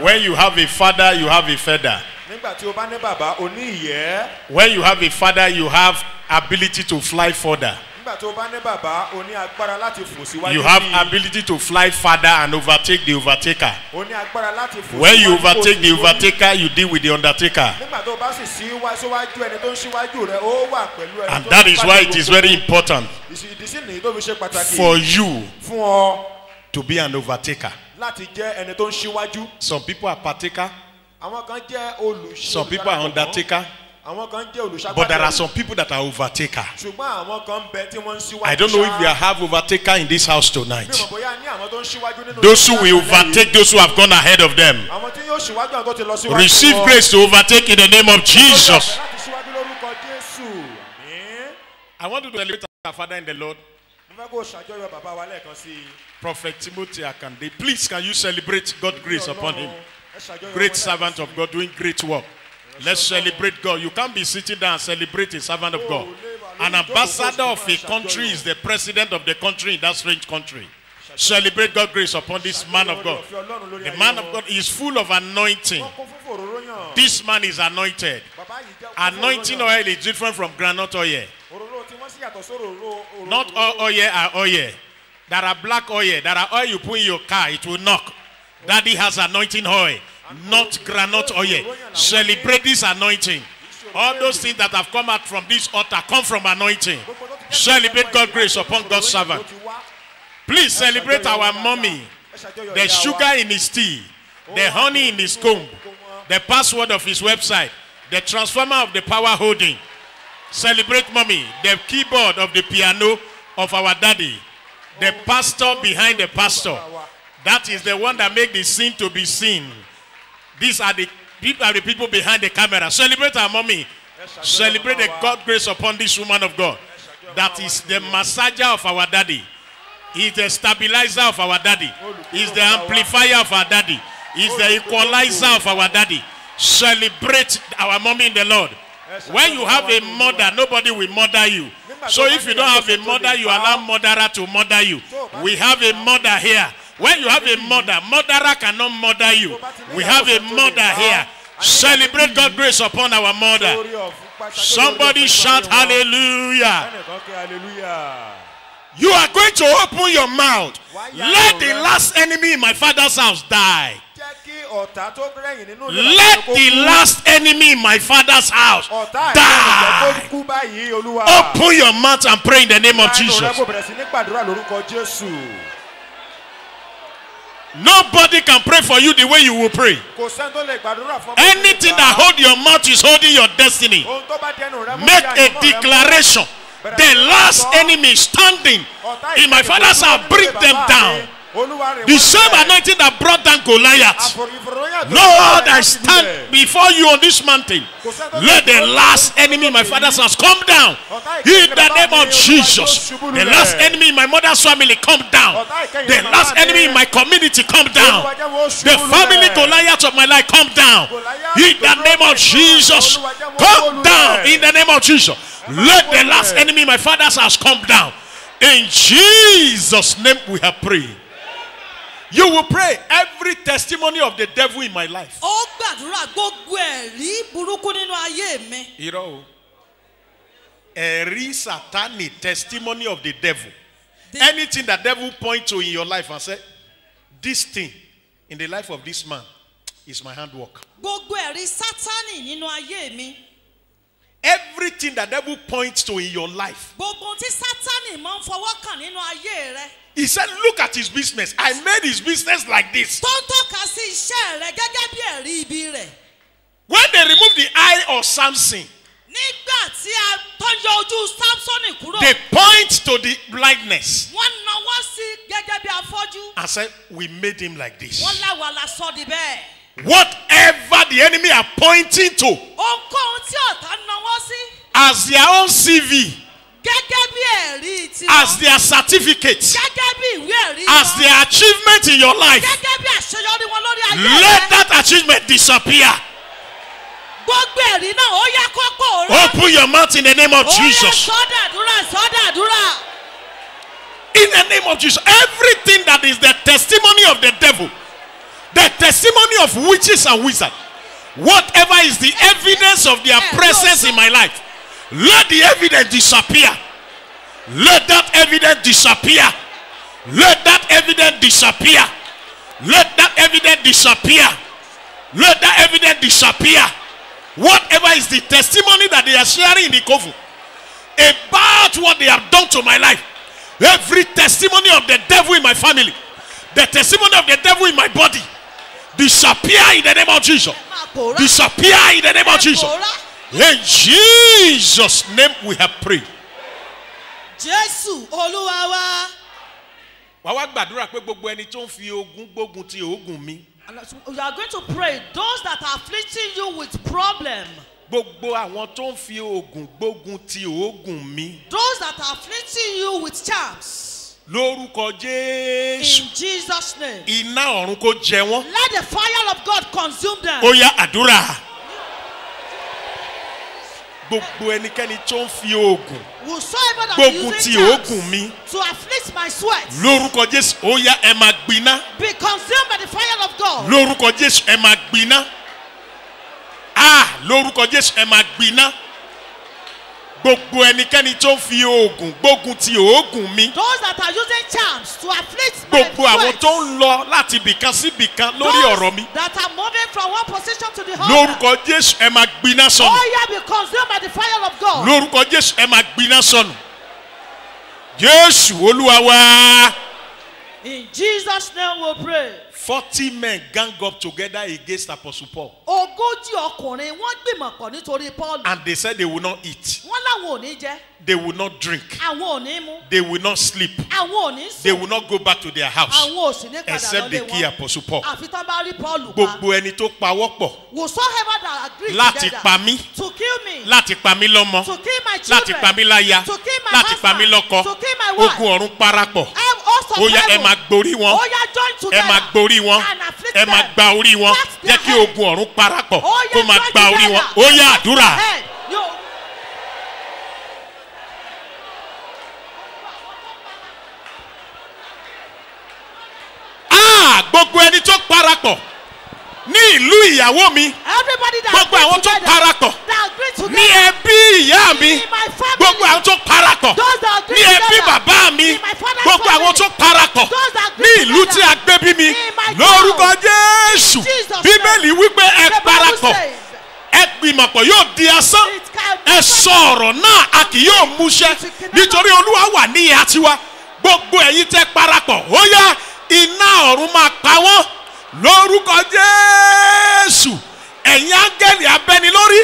When you have a father, you have a feather. When you have a father, you have ability to fly further. You have ability to fly further and overtake the overtaker. When you overtake the overtaker, you deal with the undertaker. And that is why it is very important for you to be an overtaker. Some people are partaker. Some people are undertaker. But there are some people that are overtaker. I don't know if we have overtaker in this house tonight. Those who will overtake those who have gone ahead of them. Receive grace to overtake in the name of Jesus. I want to celebrate our Father in the Lord. Prophet Timothy Akande. Please, can you celebrate God's grace upon him? Great servant of God doing great work. Let's celebrate God. You can't be sitting down and celebrate a servant of God. An ambassador of a country is the president of the country in that strange country. Celebrate God's grace upon this man of God. The man of God is full of anointing. This man is anointed. Anointing oil is different from groundnut oil. Not all oil are oil. There are black oil. There are oil you put in your car, it will knock. Daddy has anointing oil, not groundnut oil. Celebrate this anointing. All those things that have come out from this altar come from anointing. Celebrate God's grace upon God's servant. Please celebrate our mommy. The sugar in his tea, the honey in his comb, the password of his website, the transformer of the power holding. Celebrate mommy, the keyboard of the piano of our daddy, the pastor behind the pastor. That is the one that makes the scene to be seen. These are the people behind the camera. Celebrate our mommy. Celebrate the God grace upon this woman of God. That is the massager of our daddy. He is the stabilizer of our daddy. He is the amplifier of our daddy. He is the equalizer of our daddy. Celebrate our mommy in the Lord. When you have a mother, nobody will murder you. So if you don't have a mother, you allow murderer to murder you. We have a mother here. When you have a mother, murderer cannot murder you. We have a mother here. Celebrate God's grace upon our mother. Somebody shout hallelujah. You are going to open your mouth. Let the last enemy in my father's house die. Let the last enemy in my father's house die. Open your mouth and pray in the name of Jesus. Nobody can pray for you the way you will pray. Anything that holds your mouth is holding your destiny. Make a declaration. The last enemy standing in my father's house, bring them down. The same anointing that brought down Goliath. Lord, I stand before you on this mountain. Let the last enemy in my father's house come down. In the name of Jesus. The last enemy in my mother's family come down. The last enemy in my community come down. The family Goliath of my life come down. In the name of Jesus. Come down. In the name of Jesus. Let the last enemy in my father's house come down. In Jesus' name we have prayed. You will pray every testimony of the devil in my life. You know, every satanic testimony of the devil. Anything the devil point to in your life and say, this thing in the life of this man is my handwork. Everything the devil points to in your life. He said, look at his business. I made his business like this. When they removed the eye of Samson, they point to the blindness and said, we made him like this. Whatever the enemy are pointing to as their own CV, as their certificates, as their achievement in your life, let that achievement disappear. Open your mouth in the name of Jesus. In the name of Jesus. Everything that is the testimony of the devil, The testimony of witches and wizards. Whatever is the evidence of their presence in my life, let the evidence disappear. Let that evidence disappear. Let that evidence disappear. Let that evidence disappear. Let that evidence disappear. Whatever is the testimony that they are sharing in the coven about what they have done to my life, every testimony of the devil in my family, the testimony of the devil in my body, disappear in the name of Jesus. Disappear in the name of Jesus. In Jesus' name we have prayed. Jésù Olúwa wa. Wàá wá gbàdúrà pé gbogbo ẹni tó ń fi ogun gbógun ti ogun mi. You are going to pray. Those that are afflicting you with problem. Gbogbo àwọn tó ń fi ogun gbógun ti ogun mi. Those that are afflicting you with charms. Lórúkọ Jésù. In Jesus' name. Iná ọ̀run kó jẹ wọ́n. Let the fire of God consume them. Ó yá àdúrà. Gbogbo ẹnikẹ́ni tó ń fi ogun Whosoever that gbógun is ti using ogun charms mi. to afflict my sweat. Lórúkọ Jésù ó yá ẹ máa gbiná. Be consumed by the fire of God. Lórúkọ Jésù ẹ máa gbiná. Lórúkọ Jésù ẹ máa gbiná. Gbogbo ẹnikẹ́ni tó ń fi ogun gbógun ti ogun mi. Those that are using charms to afflict my Gbogbo àwọn sweat. tó ń lọ láti ibìkan sí ibìkan lórí ọ̀rọ̀ mi. That are moving from one position to the other. Lórúkọ Jésù ẹ máa gbiná sọnù. Oh yeah, be consumed by the fire of God. Lórúkọ Jésù ẹ máa gbiná sọnù. Jésù Olúwa wa. In Jesus' name we pray. 40 men gang up together against Apostle Paul. Ogójì ọkùnrin wọ́n gbìmọ̀ pọ̀ nítorí Paul. And they said they will not eat. Wọ́n láwọn ò ní jẹ. They will not drink. Àwọn ò ní mu. They will not sleep. Àwọn ò ní They sùn. will not go back to their house. Àwọn ò sì ní padà Except they lọ́lé kill wọn. Apostle Paul. Àfi tán bá rí Paul pa. Gbogbo ẹni tó pawọ́pọ̀ Whosoever that agrees láti together pa mí, to kill me, láti pa mí lọ́mọ, to kill my children, láti pa mí láya, to kill my láti pa mí husband, lọ́kọ, to kill my wife, ogun ọ̀run parapọ̀. host of Ó yá ẹ heaven, máa gborí wọn. ó yá join Ẹ together máa gborí wọn. and afflict Ẹ máa them. gba orí wọn. That's their Jẹ́ kí head. ogun ọ̀run parapọ̀ Ó yá kó máa join gba orí wọn. together. Ó yá àdúrà. Head. You- Gbogbo ẹni tó parapọ̀ ní ìlú ìyàwó mi. Everybody that Gbogbo agree àwọn tó together, parapọ̀ that agree ní together, ẹbí ìyá mi. in my family, Gbogbo àwọn tó parapọ̀ those that agree ní ẹbí together, bàbá mi. in my father's Gbogbo àwọn family, tó parapọ̀ those that ní agree ìlú tí together, a gbé bí mi. in my Lórúkọ town, Jésù. Jesus' Bíbélì wípé ẹ the Bible parapọ̀. says, Ẹ gbìmọ̀pọ̀ yóò di asán. it can Ẹ sọ ọ̀rọ̀ náà a kì yóò múṣẹ. Nítorí Olúwa wà ní ìhà tiwa. Gbogbo ẹ̀yin tẹ́ parapọ̀. Ó yá iná ọ̀run máa pa wọ́n. Lórúkọ Jésù. Ẹ̀yin áńgẹ́lì abẹ́nilórí.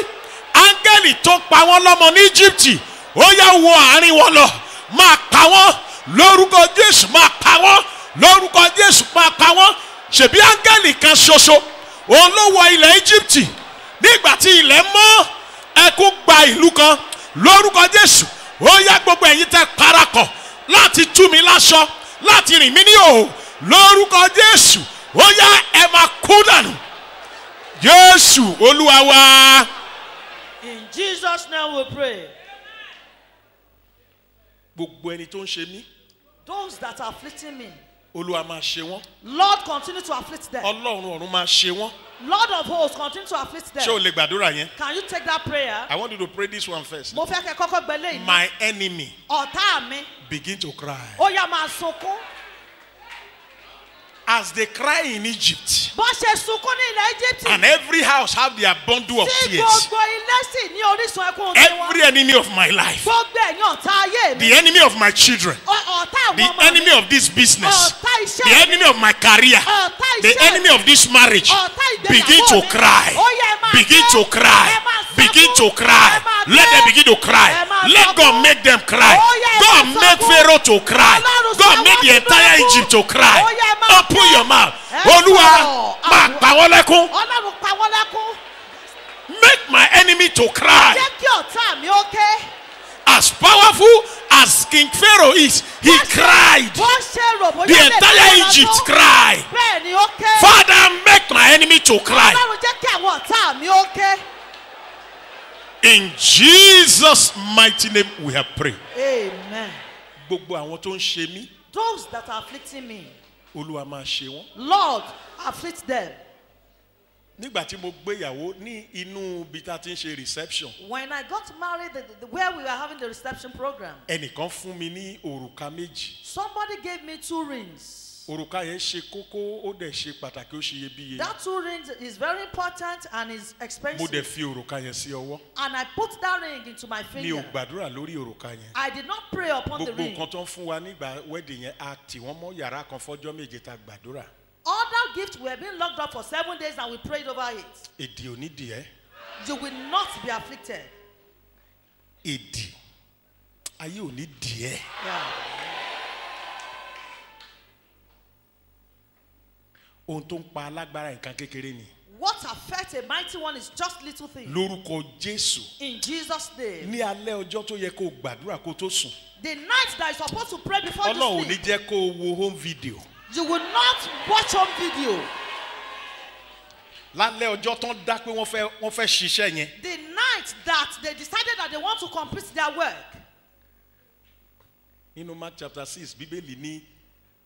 Áńgẹ́lì tó pa wọ́n lọ́mọ ní Íjíbítì. Ó yá wọ àárín wọn lọ. Máa pa wọ́n. Lórúkọ Jésù máa pa wọ́n. Lórúkọ Jésù máa pa wọ́n. Ṣèbí áńgẹ́lì kan ṣoṣo. Òun ló wọ ilẹ̀ Íjíbítì. Nígbà tí ilẹ̀ mọ́ ẹkún gba ìlú kan. Lórúkọ Jésù. Ó yá gbogbo ẹ̀yin tẹ́ parapọ̀ láti tú mi láṣọ. Láti rìn mí ní òhò. Lórúkọ Jésù. Ó yá ẹ máa kú dànù. Jésù Olúwa wa. In Jesus' name we pray. Gbogbo ẹni tó ń ṣe mí. Those that are afflicting me, Olúwa máa ṣe wọ́n. Lord, continue to afflict them. Ọlọ́run ọ̀run máa ṣe wọ́n. Lord of hosts, continue to afflict them. Ṣé o lè gbàdúrà yẹn? Can you take that prayer? I want you to pray this one first. Mo fẹ́ kẹ́ kọ́kọ́ gbẹ́lẹ́ yìí. My enemy Ọ̀tá mi, begin to cry. ó yá máa sunkún. As they cry in Egypt, Bó ṣe sunkún ní ilẹ̀ Egypt. and every house have their bundle of Tí tears. gbogbo ilé sì ní orísun ẹkún tiwọn. Every enemy of my life, Gbogbo ẹ̀yin ọ̀tá ayé mi. the enemy of my children, Ọ̀tá àwọn the ọmọ mi. enemy of this business, Ọ̀tá iṣẹ́ the mi. enemy of my career, Ọ̀tá the iṣẹ́ enemy of this marriage, Ọ̀tá ìgbéyàwó begin to mi. cry. Ó yá, ẹ máa Begin ké. to cry. Ẹ máa Begin sọkún. to cry. Ẹ máa Let ké. them begin to cry. Ẹ máa Let sọkún. God make them cry. Ó yá, ẹ God máa make sọkún. Pharaoh to cry. Ọlọ́run God sọ make wọ́n the sínú entire ẹkún. Egypt to cry. Ó yá, ẹ máa Open ké. your mouth. Ẹ Olúwa sọ̀rọ̀. máa pa wọ́n lẹ́kún. Ọlọ́run pa wọ́n lẹ́kún. Make my enemy to cry. Jẹ́ kí ọ̀tá mi ó ké. As powerful as King Pharaoh is, he cried. Bó ṣe rò bóyá The lè entire pa wọ́n Egypt lẹ́kún. cried. Bẹ́ẹ̀ ni ó ké. Father, make my enemy to cry. Ọlọ́run jẹ́ kí àwọn ọ̀tá mi ó ké. In Jesus' mighty name we have prayed. Amen. Gbogbo àwọn tó ń ṣe mí, Those that are afflicting me, Olúwa máa ṣe wọ́n. Lord, afflict them. Nígbà tí mo gbéyàwó ní inú ibi tá a ti ń ṣe reception. When I got married, where we were having the reception program, Ẹnìkan fún mi ní òrùka méjì. somebody gave me 2 rings. Òrùka yẹn ṣe kókó, ó dẹ̀ ṣe pàtàkì, ó ṣe iyebíye. That 2 rings is very important and is Mo dẹ̀ expensive. fi òrùka yẹn sí ọwọ́. And I put that ring into my Mi ò finger. gbàdúrà lórí òrùka yẹn. I did not pray upon the Gbogbo ring. nǹkan tó ń fún wa nígbà wedding yẹn a tì wọ́n mọ́ yàrá kan fọ́jọ́ méje tá a gbàdúrà. Other gifts were being locked up for 7 days and we prayed over it. Èdè ò ní dì ẹ́. You will not be afflicted. Èdè ayé ò ní dì ẹ́. Yeah. Ohun tó ń pa alágbára nǹkan kékeré ni. What affects a mighty one is just little things. Lórúkọ Jésù. In Jesus' name. Ní alẹ́ ọjọ́ tó yẹ kó o gbàdúrà kó o tó sùn. The night that you're supposed to pray before you Ọlọ́run ò ní sleep, jẹ́ kó o wo home video. you will not watch on video. Lálẹ́ ọjọ́ tó ń dá pé wọ́n fẹ́ ṣiṣẹ́ yẹn. The night that they decided that they want to complete their work. Nínú Mark chapter 6, Bíbélì ní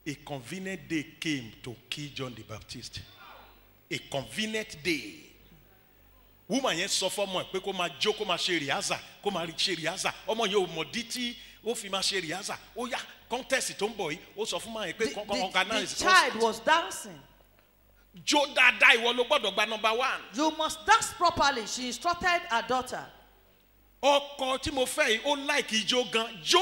a convenient day came to kill John the Baptist. A convenient day. Woman yẹn sọ fọ́mọ ẹ̀ pé kó máa jó kó máa ṣe rìhásà kó máa ṣe rìhásà. Ọmọ yẹn ò mọ̀ dí tí ó fi máa ṣe rìhásà. Ó yá contest tó ń bọ̀ yìí ó sọ fún máa yẹn pé kọ́kọ́ organize. The child was dancing. Jó dáadáa ìwọ ló gbọ́dọ̀ gba number 1. You must dance properly. She instructed her daughter. Ọkọ tí mo fẹ́ yìí ó láìkì ijó gan. Jó.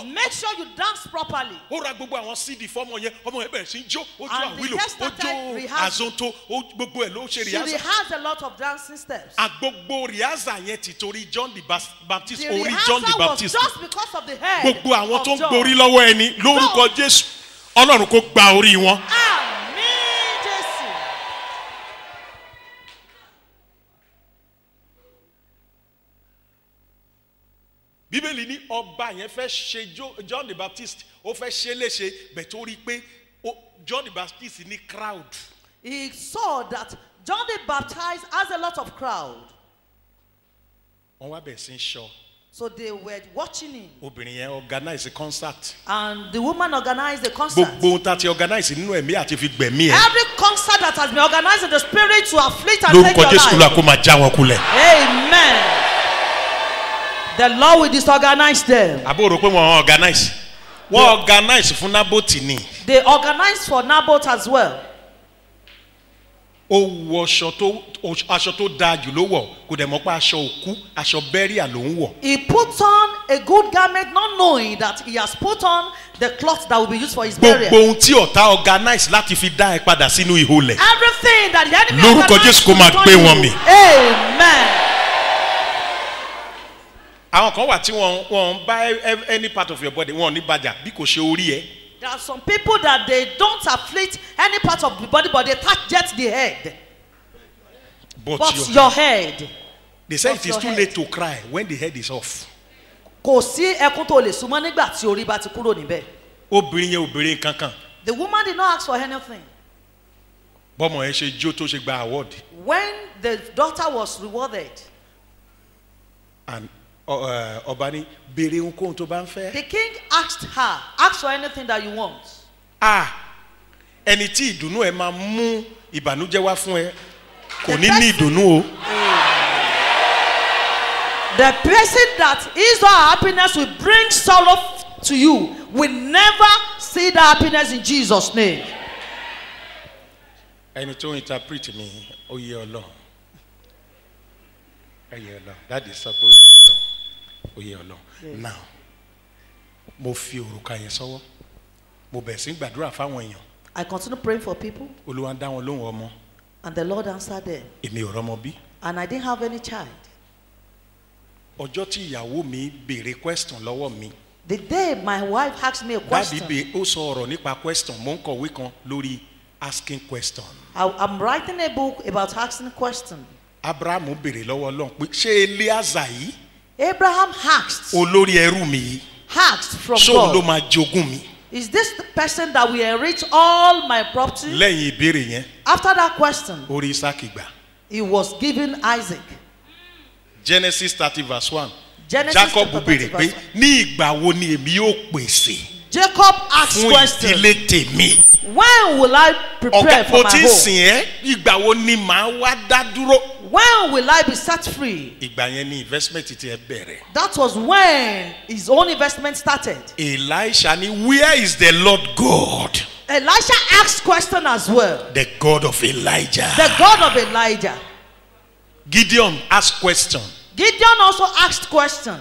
Make sure you dance properly. Ó ra gbogbo àwọn CD fọ́mọ yẹn ọmọ yẹn bẹ̀rẹ̀ sí í jó ó jó And the àwílò guest ó started jó rehearsing. àzonto gbogbo ẹ̀ ló ṣe She rìhásà. rehearsed a lot of dancing steps. Àgbogbo rìhásà yẹn ti torí John the Baptist The orí John the rehearsal was Baptist. just because of the head Gbogbo àwọn of tó ń John. gborí lọ́wọ́ ẹni lórúkọ Jésù Ọlọ́run kó gba orí wọn. Àmín Jésù. Bíbélì ní ọba yẹn fẹ́ ṣe John the Baptist ó fẹ́ ṣe léṣe bẹ̀ tó rí pé John the Baptist ní crowd. He saw that John the Baptist has a lot of crowd. Wọ́n wá bẹ̀ sí í ṣọ́. So they were watching him. Obìnrin yẹn organize a concert. And the woman organized the concert. Gbogbo ohun tá a ti organize nínú ẹ̀mí àti fi gbẹ̀mí ẹ̀. Every concert that has been organized in the spirit to afflict and take Lórúkọ your Jésù life. kó máa já wọn kulẹ̀. Amen. The Lord will disorganize them. Àbó rò pé wọ́n organize. Wọ́n organize fún Nábótì ni. They organized for Naboth as well. Ó wọ aṣọ tó dáa jù ló wọ̀ kò dẹ̀ mọ̀ pé aṣọ òkú aṣọ bẹ́ríà ló ń wọ̀. He put on a good garment, not knowing that he has put on the cloth that will be used for his burial. Gbogbo ohun tí ọ̀tá organize láti fi dá ẹ padà sínú ìhòlẹ̀. Everything that the enemy Lórúkọ organized Jésù kó to máa turn gbé you. wọn mì. Amen. Àwọn kan wà tí wọ́n bá any part of your body wọ́n ní bàjá bí kò ṣe orí ẹ. There are some people that they don't afflict any part of the body, but they touch just the head. But Your head. they say but it is your too head. late to cry when the head is off. Kò sí ẹkún tó lè súnmọ́ nígbà tí orí bá ti kúrò níbẹ̀. Obìnrin kankan. The woman did not ask for anything. Bọ́mọ ẹ ṣe jó tó ṣe gba award. When the daughter was rewarded, And ọba ní béèrè ohunkóhun tó bá ń fẹ́. the king asked her, ask for anything that you want. Ẹni tí ìdùnnú ẹ máa mú ìbànújẹ́ wá fún ẹ kò ní ní ìdùnnú o. The person that is our happiness will bring sorrow to you will never see the happiness in Jesus' name. Ẹni tó interpret mi ó yé Ọlọ́run. Ó yé Ọlọ́run. That is suppose ó yé Ọlọ́run. Now mo fi òrùka yẹn sọ́wọ́. Mo bẹ̀ sí gbàdúrà fáwọn èèyàn. I continue praying for people, Olúwa dá wọn lóhùn ọmọ. and the Lord answered them. Èmi ò rọ́mọ bí. And I didn't have any child. Ọjọ́ tí ìyàwó mi béèrè question lọ́wọ́ mi. The day my wife asked me a question, Dábì ó sọ ọ̀rọ̀ nípa question. Mo ń kọ̀wé kan lórí asking question. I'm writing a book about asking questions. Abrahamu béèrè lọ́wọ́ Ọlọ́run pé ṣé Elíásà yìí Abraham asked olórí ẹrú mi yìí from ṣóun ló God, máa jogún mi. is this the person that will enrich all my property? Lẹ́yìn ìbéèrè yẹn After that question, orí Ísákì gbà. he was given Isaac. Genesis 30 verse 1. Genesis Jacob chapter 30 béèrè pé verse 1. ní ìgbà wo ni èmi yóò pèsè. Jacob asked fún question. ìdílé tèmi. When will I prepare Ọ̀gá for mo my ti ń home? sìn ẹ́, ìgbà wo ni màá wá dá dúró? When will I be set free? Ìgbà yẹn ni investment ti ẹ bẹ̀rẹ̀. That was when his own investment started. Elisha ni, where is the Lord God? Elisha asked question as well. The God of Elijah. The God of Elijah. Gideon asked question. Gideon also asked question.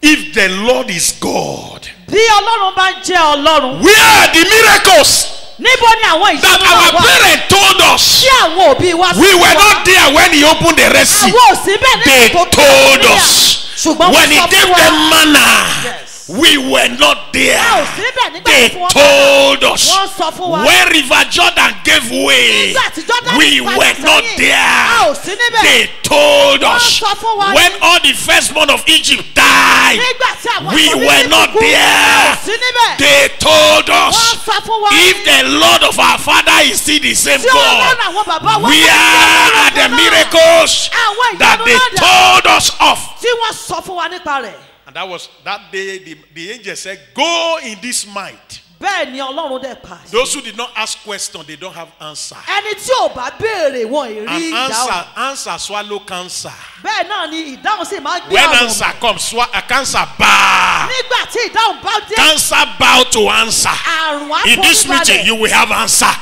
If the Lord is God, Bí Ọlọ́run bá jẹ́ Ọlọ́run, where are the miracles níbo ni àwọn that ìṣòro our náà wà? parents told us? Tí àwọn òbí wa We sọ were fún wa. not there when he opened the Red Sea. Àwọn ò sí bẹ́ẹ̀ They nígbà tó told kí us. ṣùgbọ́n When wọ́n he sọ gave fún wa. them manna, Yes. we were not there. A ò sí bẹ́ẹ̀ nígbà They tí wọ́n told us. Wọ́n sọ fún wa. When River Jordan gave way, Nígbà tí Jordan we padà were not sẹ́yìn, there. a ò sí níbẹ̀. They told Wọ́n us. sọ fún wa When ní. all the firstborn of Egypt died, Nígbà tí àwọn we ìsọ̀rí were ti not kú, there. a ò sí níbẹ̀. They told Wọ́n us. sọ fún wa. If the Lord of our father is still the same Tí Ọlọ́run àwọn God, bàbá wa we bá jẹ́ are the Ọlọ́run náà. miracles Àwọn that ìyanu they náà dà. told us of. Tí wọ́n sọ fún wa nípa rẹ̀. And that was that day the angel said, go in this might. Bẹ́ẹ̀ ni Ọlọ́run dẹ̀ pàṣẹ. Those who did not ask question, they don't have answer. Ẹni tí ò bá béèrè wọn ì rí And ìdáhùn. answer swallow cancer. Bẹ́ẹ̀ náà ni ìdáhùn sì máa ń gbé When àrùn. answer comes, cancer bow. Nígbà tí ìdáhùn bá dé, Cancer bow to answer. àrùn á In this forí meeting, balẹ̀. you will have answer.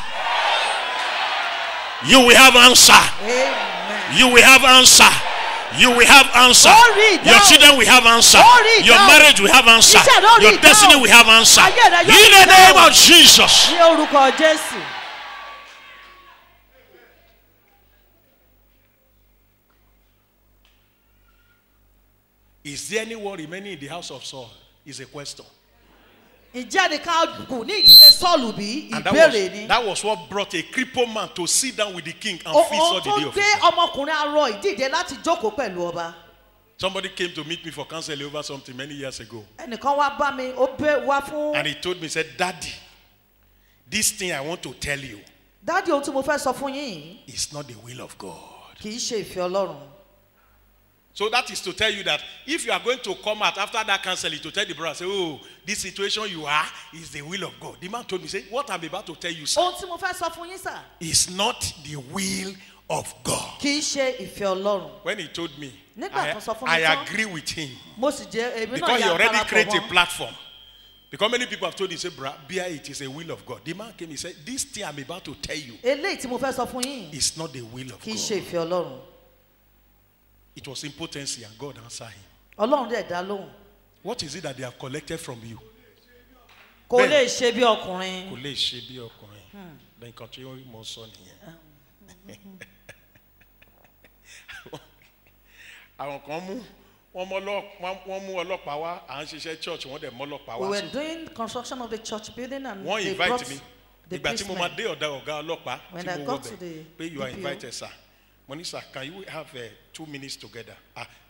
You will have answer. Amen. You will have answer. You will have answer. Ó rí ìdáhùn. Your children will have answer. Ó rí Your ìdáhùn. marriage will have answer. Iṣẹ́ rẹ̀ ó rí Your ìdáhùn. destiny will have answer. Ayé rẹ̀ In yóò rí the name ìdáhùn. of Jesus. Ní orúkọ Jésù. Is there anyone remaining in the house of Saul? Is a question. Ìjẹ́ ẹnìkan kù ní ìdílé Sọ́ọ̀lù bí And ìbéèrè ni. that was what brought a crippled man to sit down with the king and feast all Ohun the tó day of gbé his life. ọmọkùnrin arọ ìdíje láti jókòó pẹ̀lú ọba. Somebody came to meet me for counseling over something many years ago. Ẹnìkan wá bá mi, ó bẹ́ wá fún. And he told me, he said, Daddy, this thing I want to tell you Dádì ohun tí mo fẹ́ sọ fún yín is not the will of God. kì í ṣe ìfẹ́ Ọlọ́run. So that is to tell you that if you are going to come out after that counseling to tell the brother, say, oh, this situation you are is the will of God. The man told me, say, what I'm about to tell you, sir, Ohun tí mo fẹ́ sọ fún yín sà is not the will of God. kì í ṣe ìfẹ́ Ọlọ́run. When he told me, Nígbà tó sọ fún mi I tán, agree with him. mo sì jẹ́ èmi náà Because he yà already parapọ̀ created a mọ́. platform. Because many people have told him, say, bro, bear it is a will of God. The man came, he said, this thing I'm about to tell you Eléyìí tí mo fẹ́ sọ fún yín is not the will of kì í ṣe God. ìfẹ́ Ọlọ́run. It was impotency and God answered him. Ọlọ́run dẹ̀ dá lóhùn. What is it that they have collected from you? Kò Bẹ́ẹ̀. lè ṣe bí ọkùnrin. Kò lè ṣe bí ọkùnrin. Then nǹkan tí mo sọ nìyẹn. Àwọn kan wọ́n mú ọlọ́pàá wá, à ń ṣiṣẹ́ church, wọ́n dẹ̀ mú ọlọ́pàá We wá. were doing construction of the church building and Wọ́n they invite brought me. the Ìgbà tí mo máa policemen. dé ọ̀gá ọlọ́pàá When tí I mo got wọ to bẹ̀ the pé you are DPO. invited, sir. Money, sir, can you have 2 minutes together?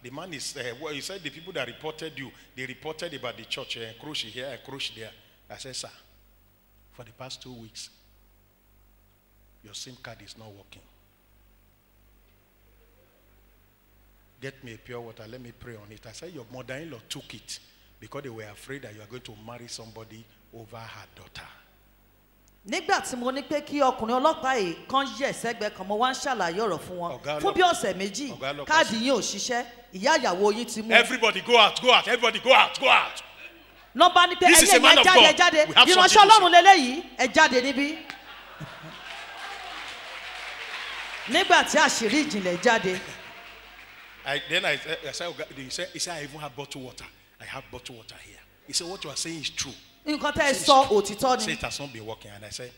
The man is, well, he said the people that reported you, they reported about the church, encroach here, encroach there. I said, sir, for the past 2 weeks, your SIM card is not working. Get me a pure water, let me pray on it. I said, your mother-in-law took it because they were afraid that you are going to marry somebody over her daughter. Nígbà tí mo ní pé kí ọkùnrin ọlọ́pàá yìí kan yẹ̀ sẹ́gbẹ̀ẹ́ kan mo wá ń ṣàlàyé ọ̀rọ̀ fún wọn Ọ̀gá fún bí ọ̀sẹ̀ méjì Ọ̀gá ọlọ́pàá káàdì yín ò ṣiṣẹ́ ìyá ìyàwó yín ti mú. Everybody go out, go out, everybody go out, go out. Nọ́mbà ní pé This is ẹyẹ a man yẹn of jáde God. ẹ jáde We have ìránṣẹ́ something to Ọlọ́run lélẹ́yìí ẹ jáde níbí. Nígbà tí àṣírí ìjìnlẹ̀ jáde. Then I said, he said, I even have bottled water. I have bottled water here. He said, what you are saying is true. Nǹkan tẹ́ ẹ sọ òtítọ́ Say ni it has not been working. And I said,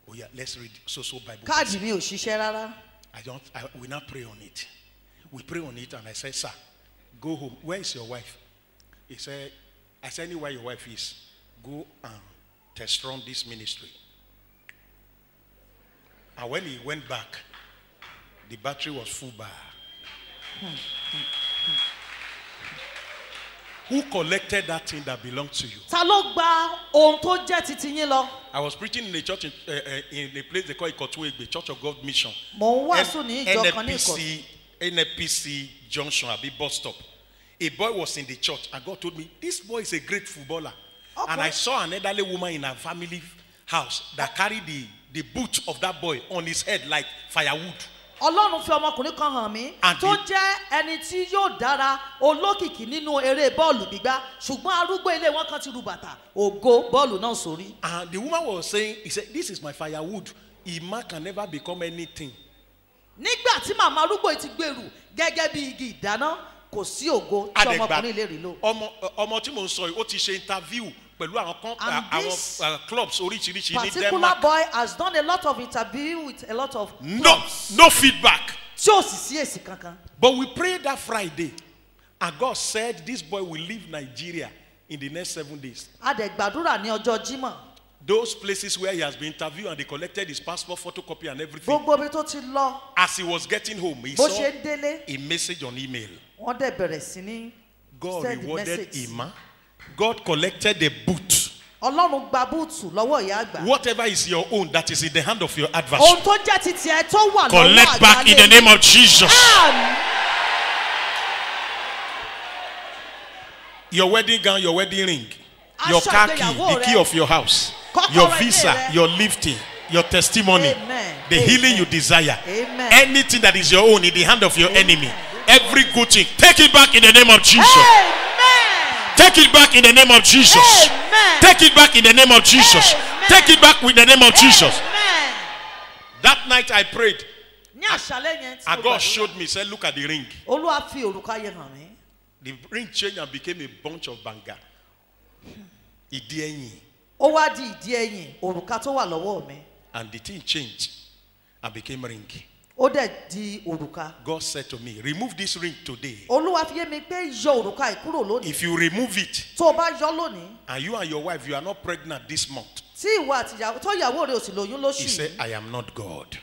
oh yeah, let's read so Bible. káàdì mi ò ṣiṣẹ́ rárá. We now pray on it. We pray on it and I said, sir, go home. Where is your wife? He said, I said, anywhere your wife is, go and test run this ministry. And when he went back, the battery was full bar. Who collected that thing that belonged to you? Ta ló gba ohun tó jẹ́ titi yín lọ? I was preaching in a church in a place they call Ikotuegbe, Church of God Mission. Mò ń wàásù ní ìjọ kan ní Ìkọ̀tún. NFPC Junction, Abi bus stop. A boy was in the church and God told me, this boy is a great footballer. Okay. And I saw an elderly woman in her family house that carried the boot of that boy on his head like firewood. Ọlọ́run fi ọmọkùnrin kan hàn mí And tó jẹ́ ẹni tí yóò dára olókìkí nínú eré bọ́ọ̀lù gbígbá ṣùgbọ́n arúgbó ilé wọn kan ti ru bàtà ògo bọ́ọ̀lù náà sórí. And the woman was saying, he said, this is my firewood. A man can never become anything. Nígbà tí màmá arúgbó yìí ti gbèrú gẹ́gẹ́ bí igi ìdáná kò sí ògo tí ọmọkùnrin lè rí lò. Ọmọ tí mò ń sọ yìí ó ti ṣe interview pẹ̀lú àwọn clubs oríṣiríṣi ní Denmark. Particular boy has done a lot of interview with a lot of clubs. No feedback. Tí ó sì sí èsì kankan. But we prayed that Friday and God said this boy will leave Nigeria in the next 7 days. A dẹ̀ gbàdúrà ní ọjọ́ Jímọ̀. Those places where he has been interviewed and they collected his passport photocopy and everything. Gbogbo ibi tó ti lọ. As he was getting home, he Bó saw ṣe ń délé. a message on email. Wọ́n dẹ̀ bẹ̀rẹ̀ sí ní God send rewarded message. him. God collected the boot. Ọlọ́run gba búùtù lọ́wọ́ ìyá àgbà. Whatever is your own that is in the hand of your adversary. Ohun tó jẹ́ ti tiẹ̀ tó wà lọ́wọ́ àgbà. Collect back in the name of Jesus. Your wedding gown, your wedding ring, your car key, the key of your house, your visa, your lifting, your testimony, the healing you desire, anything that is your own in the hand of your enemy, every good thing, take it back in the name of Jesus. Take it back in the name of Jesus. Take it back in the name of Jesus. Take it back with the name of Jesus. That night I prayed. And God showed me, said, look at the ring. The ring changed and became a bunch of banga. And the thing changed and became ring. God said to me, remove this ring today. If you remove it, and you and your wife, you are not pregnant this month, he said, I am not God.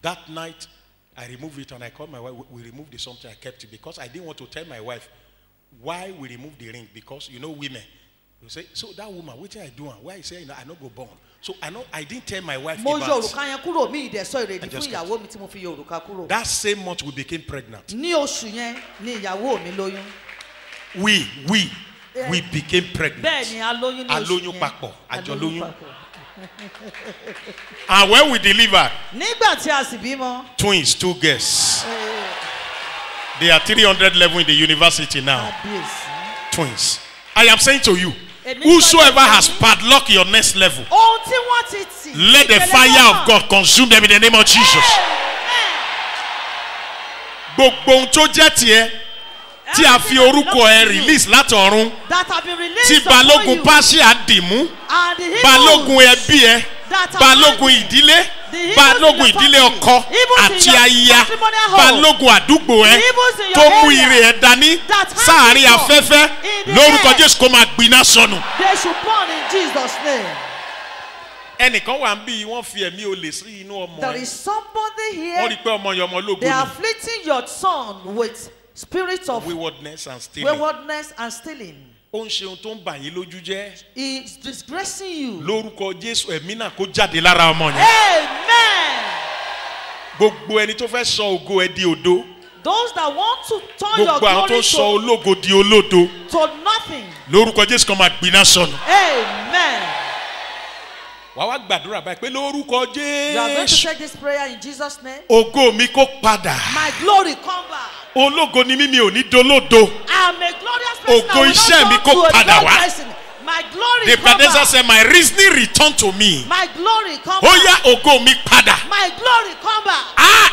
That night, I removed it and I called my wife. We removed the something, I kept it because I didn't want to tell my wife why we removed the ring. Because you know women, you say, so that woman, what I do? Why I say, I not go born. So I didn't tell my wife about that same month we became pregnant. We became pregnant. And when we delivered, twins, 2 girls. They are 300 level in the university now. Twins. I am saying to you, whosoever has padlocked your next level, let the fire of God consume them in the name of Jesus. Tí a fi orúkọ ẹ release látọ̀run, tí balógun pàṣẹ àdìmú, balógun ẹbí ẹ, balógun ìdílé, balógun ìdílé ọkọ àti aya, balógun àdúgbò ẹ tó mú ire ẹ dání sáàrin afẹ́fẹ́ lórúkọ Jésù kó máa gbiná sọnù. They should burn in Jesus' name. Ẹnìkan wà ń bí wọ́n fi ẹ̀mí olè sí inú ọmọ ẹ. There is somebody Wọ́n rí here. pé ọmọ yẹn ọmọ ológun They are ni. afflicting your son with spirits of Waywardness and stealing. waywardness and stealing. Ó ń ṣe ohun tó ń bà yín lójú jẹ́. He is disgracing you. Lórúkọ Jésù ẹ̀mí náà kó jáde lára ọmọ yẹn. Amen. Gbogbo ẹni tó fẹ́ sọ ògo ẹ di òdo. Those that want to turn your Gbogbo àwọn tó glory sọ ológo di olódo. to nothing. Lórúkọ Jésù kan máa gbiná sọnù. Amen. Wàá wá gbàdúrà báyìí pé lórúkọ You are going to Jésù. take this prayer in Jesus' name. Ògo mi kó padà. My glory come back. Ológo ni mí, mi ò ní dolódo. I am a glorious person. Ògo iṣẹ́ mi I kó will not go to padà a wá. dead person. My glory The come Ebenezer back. said, my reasoning return to me. My glory come Ó back. yá ògo mi padà. My glory come back.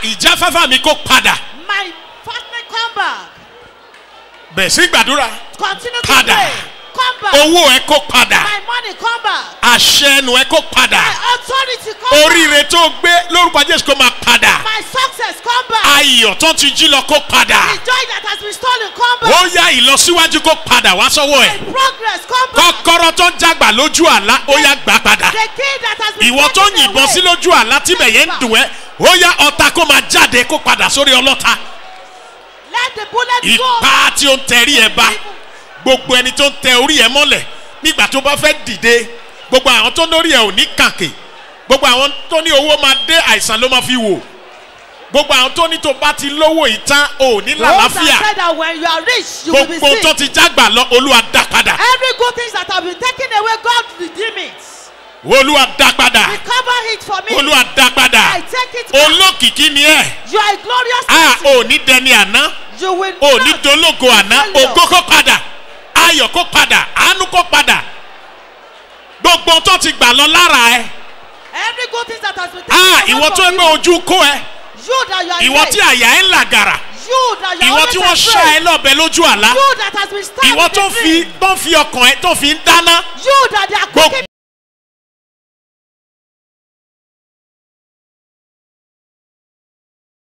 Ìjáfáfá mi kó padà. My fatness come back. Bẹ̀rẹ̀ sí gbàdúrà. Continue to Padà. pray. Come back. Owó ẹ kó padà. My money come back. Àṣẹ ẹnu ẹ kó padà. My authority come back. Oríire tó gbé lórúkọ Jésù kó máa padà. My success come back. Ayọ̀ tó ti jí lọ kó padà. The joy that has been stolen come back. Ó yá ìlọsíwájú kó padà wá sọ́wọ́ ẹ̀. My progress come back. Kọ́kọ́rọ́ tó ń jágbà lójú àlá ó yá gbà padà. The key that has been Ìwọ tó taken yìnbọn away. sí lójú àlá tíbẹ̀ yẹn ń dùn ẹ́ ó yá ọta kó máa jáde kó padà sórí ọlọ́ta. Let the bullet go. Ipá tí ó ń tẹrí ẹ bá gbogbo ẹni tó ń tẹ orí ẹ mọ́lẹ̀ nígbà tó bá fẹ́ dìde gbogbo àwọn tó lórí ẹ ò ní kàkè gbogbo àwọn tó ní owó máa dé àìsàn ló máa fi wò gbogbo àwọn tó ní tó bá ti lówó ìtàn ò ní Those that lálàáfíà. said that when you are rich, you will be Gbogbo tó sick. ti jágbà lọ Olúwa dá padà. Every good things that have been taken away, God redeem it. Olúwa dá padà. Recover it for me. Olúwa dá padà. I take it back. Olókìkí ni ẹ. You are a glorious A person. ò ní dẹni àná. You will Ò ní not dológo àná. failure. Ògo kó padà. Ayọ̀ kó padà. Àánú kó padà. Gbogbo tó ti gbà lọ lára ẹ. Every good thing that has been taken away Ìwọ tó from ń gbé you. ojú kó ẹ. You that you are Ìwọ tí afraid. àyà ẹ ń làgàrà. You that you are Ìwọ tí wọ́n always ṣá ẹ afraid. lọ́bẹ lójú àlá. You that has been stabbed Ìwọ in the tó dream. fi ọkàn ẹ tó fi ń dáná. You that they are cooking